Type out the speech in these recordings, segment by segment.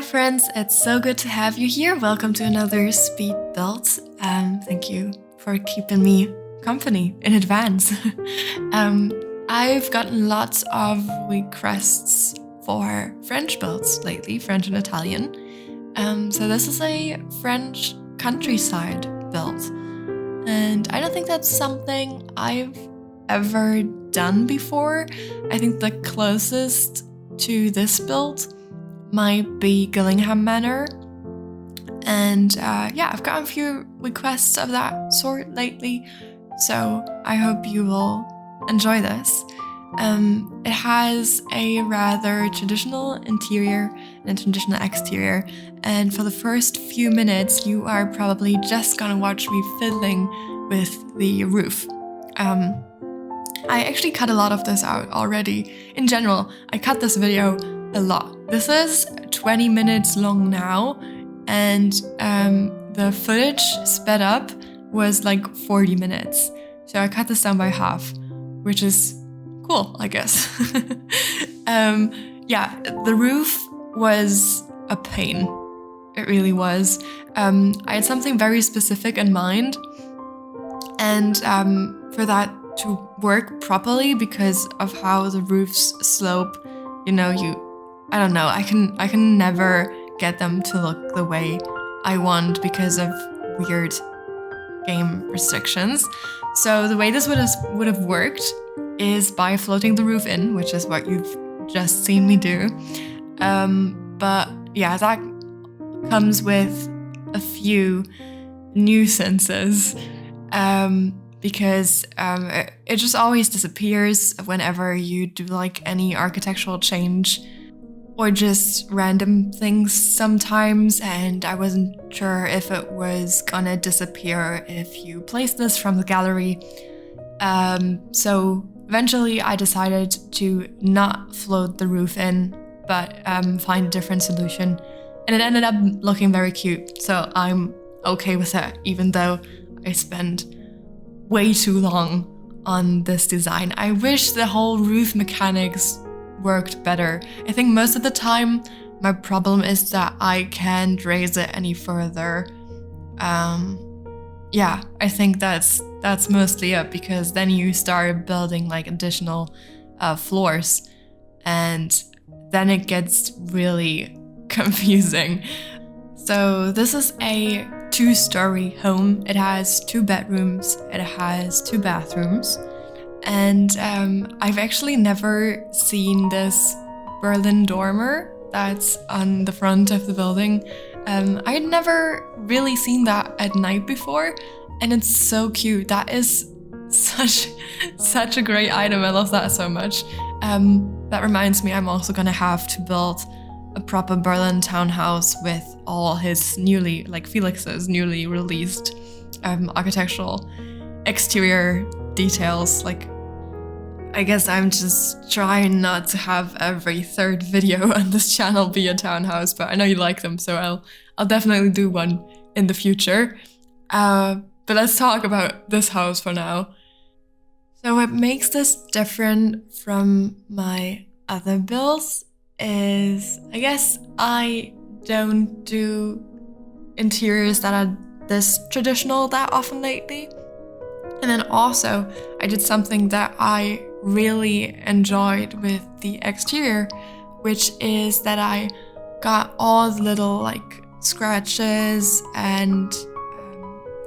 friends, it's so good to have you here. Welcome to another speed build. Thank you for keeping me company in advance. I've gotten lots of requests for French builds lately, French and Italian. So this is a French countryside build. And I don't think that's something I've ever done before. I think the closest to this build might be Gillingham Manor. And I've gotten a few requests of that sort lately, so I hope you will enjoy this. It has a rather traditional interior and a traditional exterior, and for the first few minutes you are probably just gonna watch me fiddling with the roof. I actually cut a lot of this out already. In general, I cut this video a lot. This is 20 minutes long now, and the footage sped up was like 40 minutes. So I cut this down by half, which is cool, I guess. The roof was a pain. It really was. I had something very specific in mind, and for that to work properly, because of how the roofs slope, I don't know, I can never get them to look the way I want because of weird game restrictions. So the way this would have worked is by floating the roof in, which is what you've just seen me do. But yeah, that comes with a few nuisances. Because it just always disappears whenever you do like any architectural change or just random things sometimes, and I wasn't sure if it was gonna disappear if you place this from the gallery. So eventually I decided to not float the roof in, but find a different solution, and it ended up looking very cute, so I'm okay with it, even though I spent way too long on this design. I wish the whole roof mechanics worked better. I think most of the time my problem is that I can't raise it any further. I think that's mostly it, because then you start building like additional floors, and then it gets really confusing. So this is a 2-story home. It has 2 bedrooms, it has 2 bathrooms, and I've actually never seen this Berlin dormer that's on the front of the building. I had never really seen that at night before, and it's so cute. That is such a great item. I love that so much. That reminds me, I'm also gonna have to build a proper Berlin townhouse with all his Felix's newly released architectural exterior details. Like, I guess I'm just trying not to have every third video on this channel be a townhouse, but I know you like them, so I'll definitely do one in the future. But let's talk about this house for now. So what makes this different from my other builds is, I guess, I don't do interiors that are this traditional that often lately. And then also, I did something that I really enjoyed with the exterior, which is that I got all the little like scratches and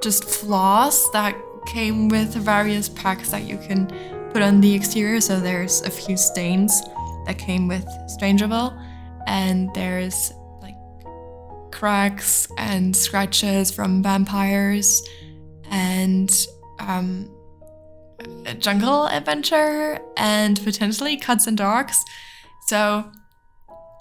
just flaws that came with the various packs that you can put on the exterior. So there's a few stains that came with Strangerville, and there's like cracks and scratches from vampires and a jungle adventure and potentially cuts and dogs. So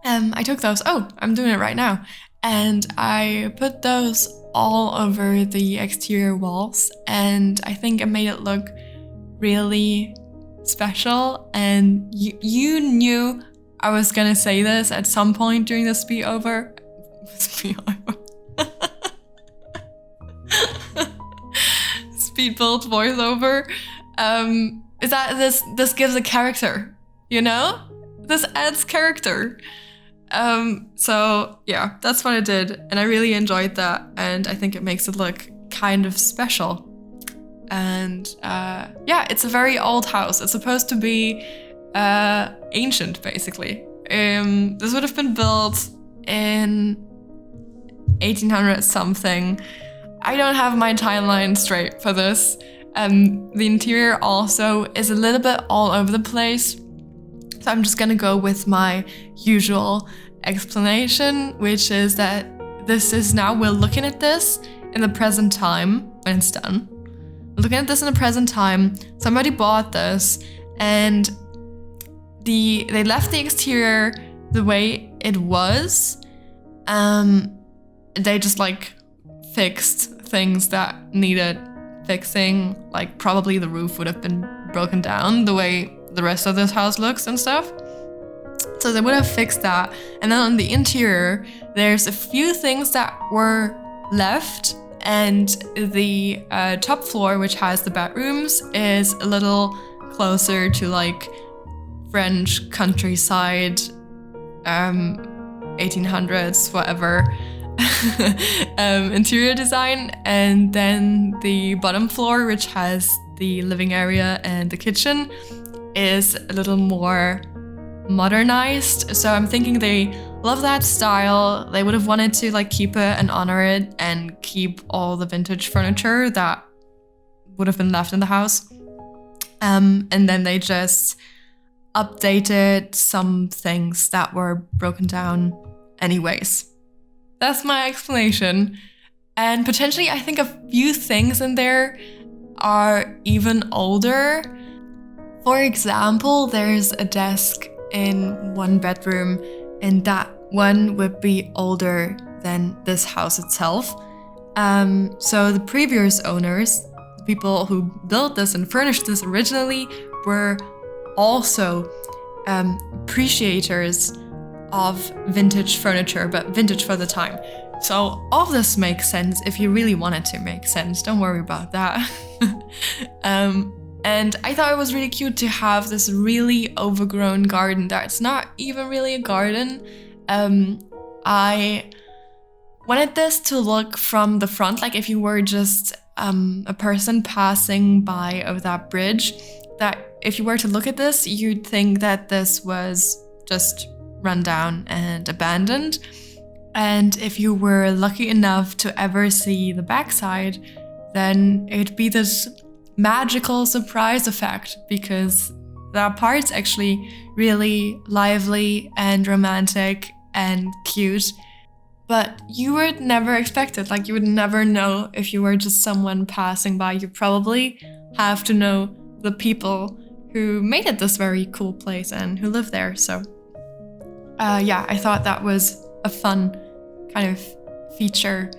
I took those, I'm doing it right now, and I put those all over the exterior walls, and I think it made it look really special. And you knew I was gonna say this at some point during the speed over. Speed build voiceover. Is that this gives a character, This adds character. So yeah, that's what I did, and I really enjoyed that, and I think it makes it look kind of special. And yeah, it's a very old house. It's supposed to be ancient, basically. This would have been built in 1800 something. I don't have my timeline straight for this. The interior also is a little bit all over the place. So I'm just gonna go with my usual explanation, which is that we're looking at this in the present time when it's done. We're looking at this in the present time. Somebody bought this and they left the exterior the way it was. They just like fixed things that needed fixing. Like probably the roof would have been broken down the way the rest of this house looks and stuff. So they would have fixed that. And then on the interior, there's a few things that were left, and the top floor, which has the bedrooms, is a little closer to like French countryside, 1800s, whatever, interior design. And then the bottom floor, which has the living area and the kitchen, is a little more modernized. So I'm thinking they love that style. They would have wanted to like keep it and honor it and keep all the vintage furniture that would have been left in the house. And then they just updated some things that were broken down anyways. That's my explanation. And potentially I think a few things in there are even older. For example, there's a desk in one bedroom, and that one would be older than this house itself. So the previous owners, the people who built this and furnished this originally, were also appreciators of vintage furniture, but vintage for the time. So all of this makes sense if you really want it to make sense. Don't worry about that. And I thought it was really cute to have this really overgrown garden that's not even really a garden. I wanted this to look from the front, like if you were just a person passing by over that bridge, that if you were to look at this, you'd think that this was just run down and abandoned. And if you were lucky enough to ever see the backside, then it'd be this magical surprise effect, because that part's actually really lively and romantic and cute, but you would never expect it. Like, you would never know if you were just someone passing by. You probably have to know the people who made it this very cool place and who live there. So yeah, I thought that was a fun kind of feature,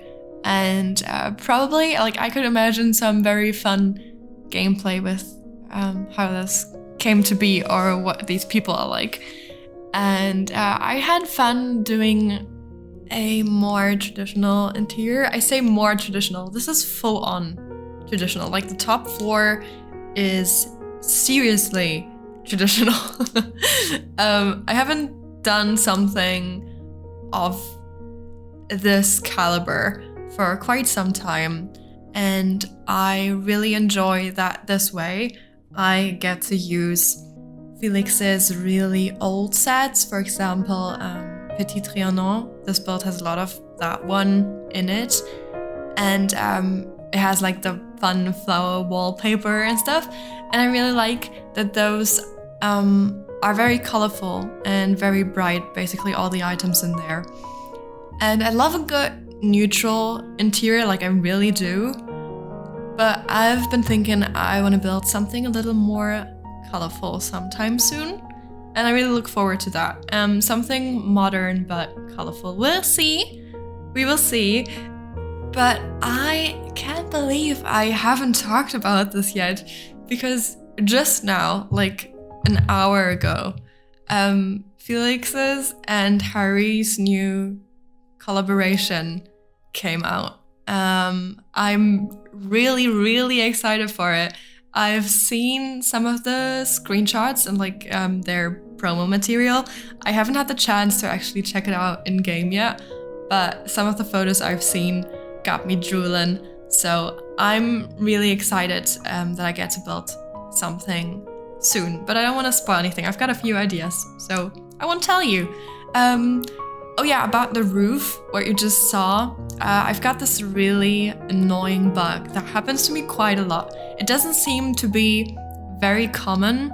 and probably like I could imagine some very fun gameplay with how this came to be or what these people are like. And I had fun doing a more traditional interior. I say more traditional. This is full on traditional. Like the top floor is seriously traditional. I haven't done something of this caliber for quite some time, and I really enjoy that this way. I get to use Felix's really old sets. For example, Petit Trianon. This build has a lot of that one in it, and it has like the fun flower wallpaper and stuff. And I really like that those are very colorful and very bright, basically all the items in there. And I love a good neutral interior, like I really do. But I've been thinking I want to build something a little more colorful sometime soon. And I really look forward to that. Something modern but colorful. We'll see. We will see. But I can't believe I haven't talked about this yet, because just now, like an hour ago, Felix's and Harry's new collaboration came out. I'm really, really excited for it. I've seen some of the screenshots and like their promo material. I haven't had the chance to actually check it out in game yet, but some of the photos I've seen got me drooling. So I'm really excited that I get to build something soon, but I don't want to spoil anything. I've got a few ideas, so I won't tell you. Oh yeah, about the roof, what you just saw, I've got this really annoying bug that happens to me quite a lot. It doesn't seem to be very common.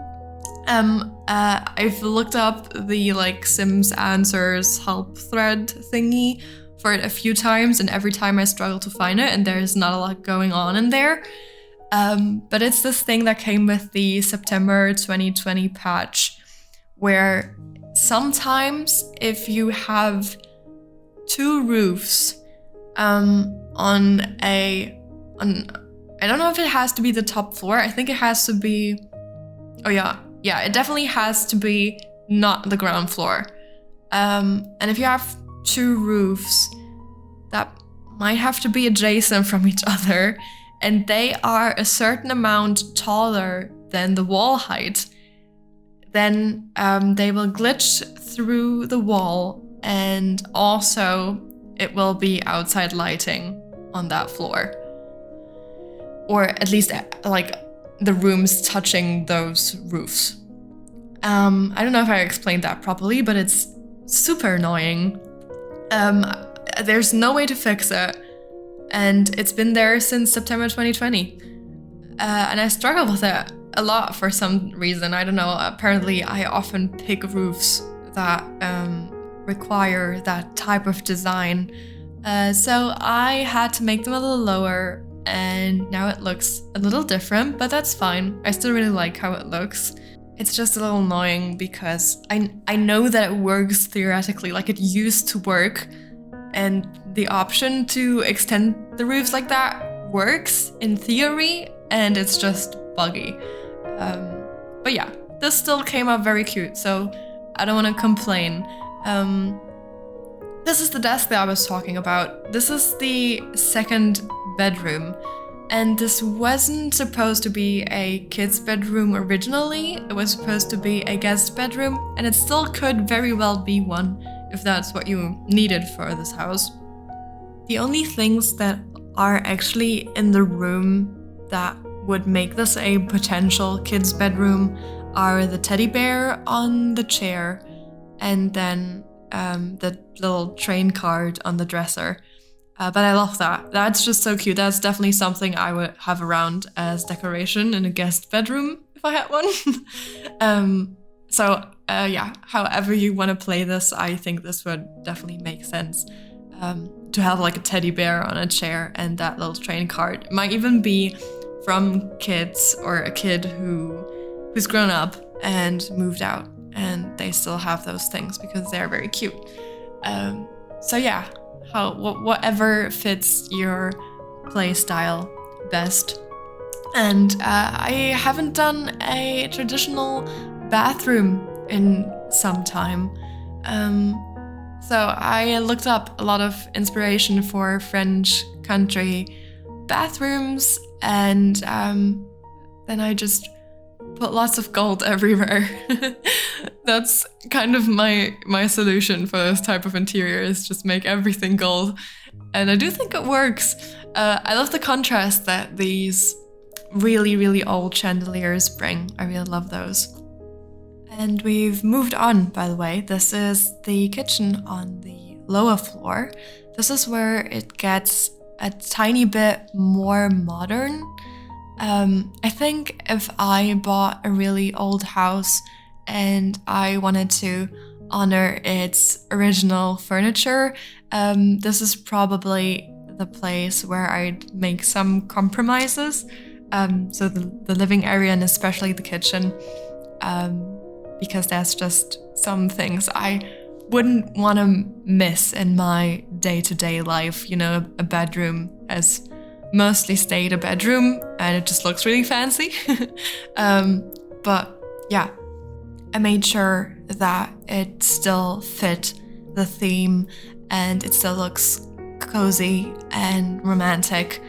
I've looked up the like Sims Answers help thread thingy for it a few times, and every time I struggle to find it, and there's not a lot going on in there. But it's this thing that came with the September 2020 patch, where sometimes if you have two roofs on I don't know if it has to be the top floor. I think it has to be, oh yeah, it definitely has to be not the ground floor. And if you have two roofs that might have to be adjacent from each other, and they are a certain amount taller than the wall height, then they will glitch through the wall, and also it will be outside lighting on that floor. Or at least like the rooms touching those roofs. I don't know if I explained that properly, but it's super annoying. There's no way to fix it, and it's been there since September 2020. And I struggle with it a lot for some reason. I don't know, apparently I often pick roofs that require that type of design. So I had to make them a little lower, and now it looks a little different, but that's fine. I still really like how it looks. It's just a little annoying because I know that it works theoretically, like it used to work, and the option to extend the roofs like that works in theory, and it's just buggy. But yeah, this still came out very cute, so I don't want to complain. This is the desk that I was talking about. This is the second bedroom, and this wasn't supposed to be a kid's bedroom originally. It was supposed to be a guest bedroom, and it still could very well be one if that's what you needed for this house. The only things that are actually in the room that would make this a potential kid's bedroom are the teddy bear on the chair, and then the little train card on the dresser. But I love that. That's just so cute. That's definitely something I would have around as decoration in a guest bedroom if I had one. Yeah, however you want to play this, I think this would definitely make sense. To have like a teddy bear on a chair and that little train card. It might even be from kids or a kid who's grown up and moved out, and they still have those things because they're very cute. So yeah, whatever fits your play style best. And I haven't done a traditional bathroom in some time. So I looked up a lot of inspiration for French country bathrooms, and then I just put lots of gold everywhere. That's kind of my solution for this type of interior, is just make everything gold. And I do think it works. I love the contrast that these really, really old chandeliers bring. I really love those. And we've moved on, by the way. This is the kitchen on the lower floor. This is where it gets a tiny bit more modern. I think if I bought a really old house and I wanted to honor its original furniture, this is probably the place where I'd make some compromises. So the living area, and especially the kitchen, because there's just some things I wouldn't want to miss in my day-to-day life. You know, a bedroom has mostly stayed a bedroom and it just looks really fancy. But yeah, I made sure that it still fit the theme and it still looks cozy and romantic,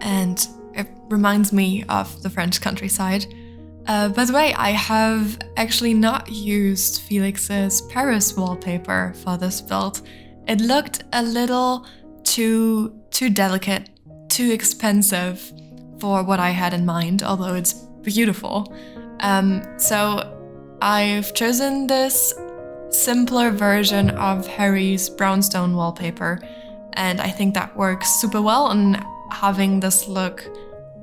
and it reminds me of the French countryside. By the way, I have actually not used Felix's Paris wallpaper for this build. It looked a little too delicate, too expensive for what I had in mind, although it's beautiful. So I've chosen this simpler version of Harry's brownstone wallpaper, and I think that works super well on having this look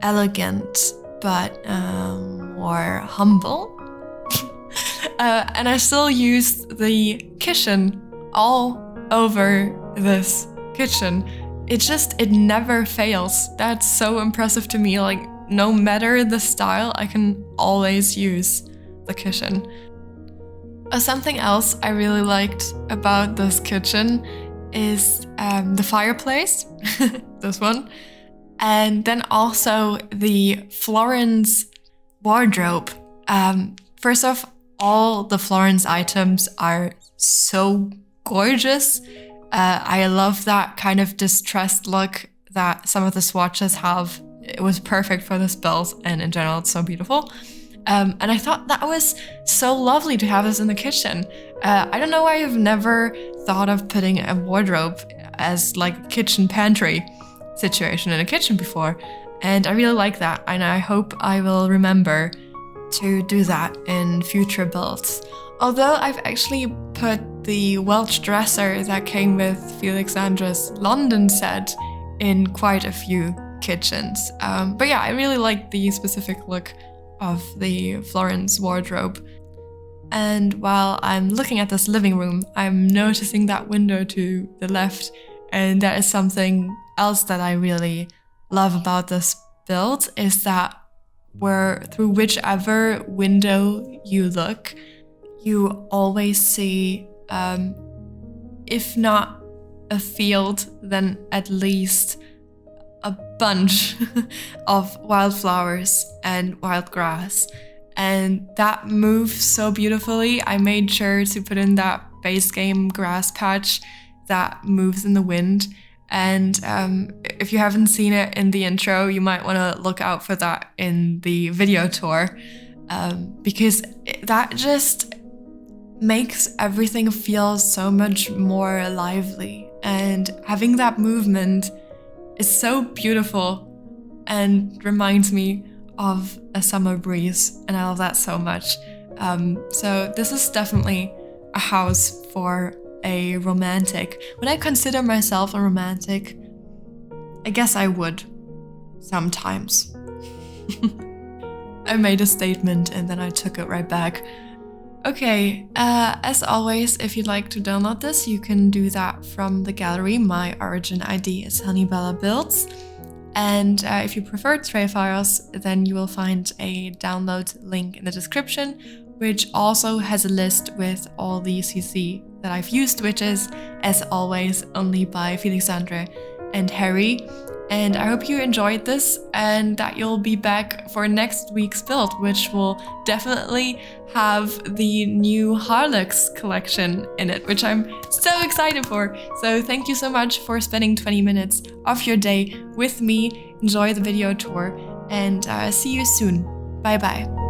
elegant but more humble. And I still used the kitchen all over this kitchen. It never fails. That's so impressive to me. Like, no matter the style, I can always use the kitchen. Something else I really liked about this kitchen is the fireplace, this one, and then also the Florence wardrobe. First off, all the Florence items are so gorgeous. I love that kind of distressed look that some of the swatches have. It was perfect for this build, and in general, it's so beautiful. And I thought that was so lovely to have this in the kitchen. I don't know why I've never thought of putting a wardrobe as like a kitchen pantry situation in a kitchen before. And I really like that, and I hope I will remember to do that in future builds. Although I've actually put the Welsh dresser that came with Felixandra's London set in quite a few kitchens. But yeah, I really like the specific look of the Florence wardrobe. And while I'm looking at this living room, I'm noticing that window to the left, and that is something else that I really love about this build, is that through whichever window you look, you always see, if not a field, then at least a bunch of wildflowers and wild grass. And that moves so beautifully. I made sure to put in that base game grass patch that moves in the wind. And if you haven't seen it in the intro, you might want to look out for that in the video tour, because that just makes everything feel so much more lively. And having that movement is so beautiful and reminds me of a summer breeze, and I love that so much. So this is definitely a house for a romantic. Would I consider myself a romantic? I guess I would, sometimes. I made a statement and then I took it right back. Okay, as always, if you'd like to download this, you can do that from the gallery. My origin ID is honeybellabuilds. And if you prefer tray files, then you will find a download link in the description, which also has a list with all the CC that I've used, which is, as always, only by Felixandra and Harry. And I hope you enjoyed this and that you'll be back for next week's build, which will definitely have the new Harlux collection in it, which I'm so excited for. So thank you so much for spending 20 minutes of your day with me. Enjoy the video tour, and see you soon. Bye bye.